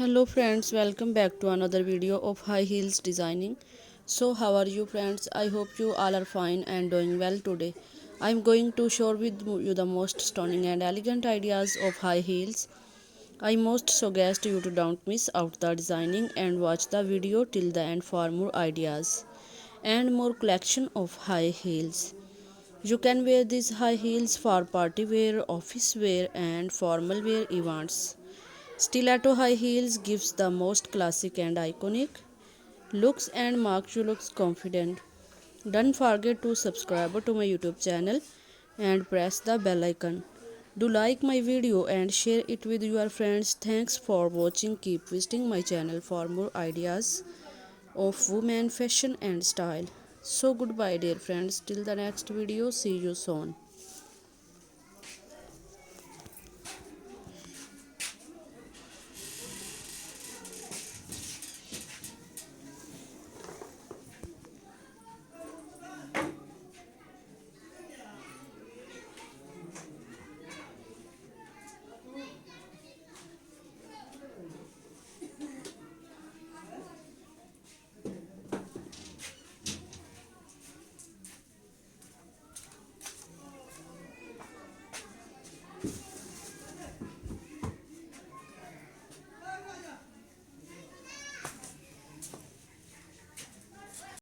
Hello friends, welcome back to another video of high heels designing. So how are you friends? I hope you all are fine and doing well today. I am going to share with you the most stunning and elegant ideas of high heels. I most suggest you to don't miss out the designing and watch the video till the end for more ideas and more collection of high heels. You can wear these high heels for party wear, office wear and formal wear events. Stiletto high heels gives the most classic and iconic looks and makes you look confident. Don't forget to subscribe to my YouTube channel and press the bell icon. Do like my video and share it with your friends. Thanks for watching. Keep visiting my channel for more ideas of women fashion and style. So goodbye dear friends, till the next video, see you soon.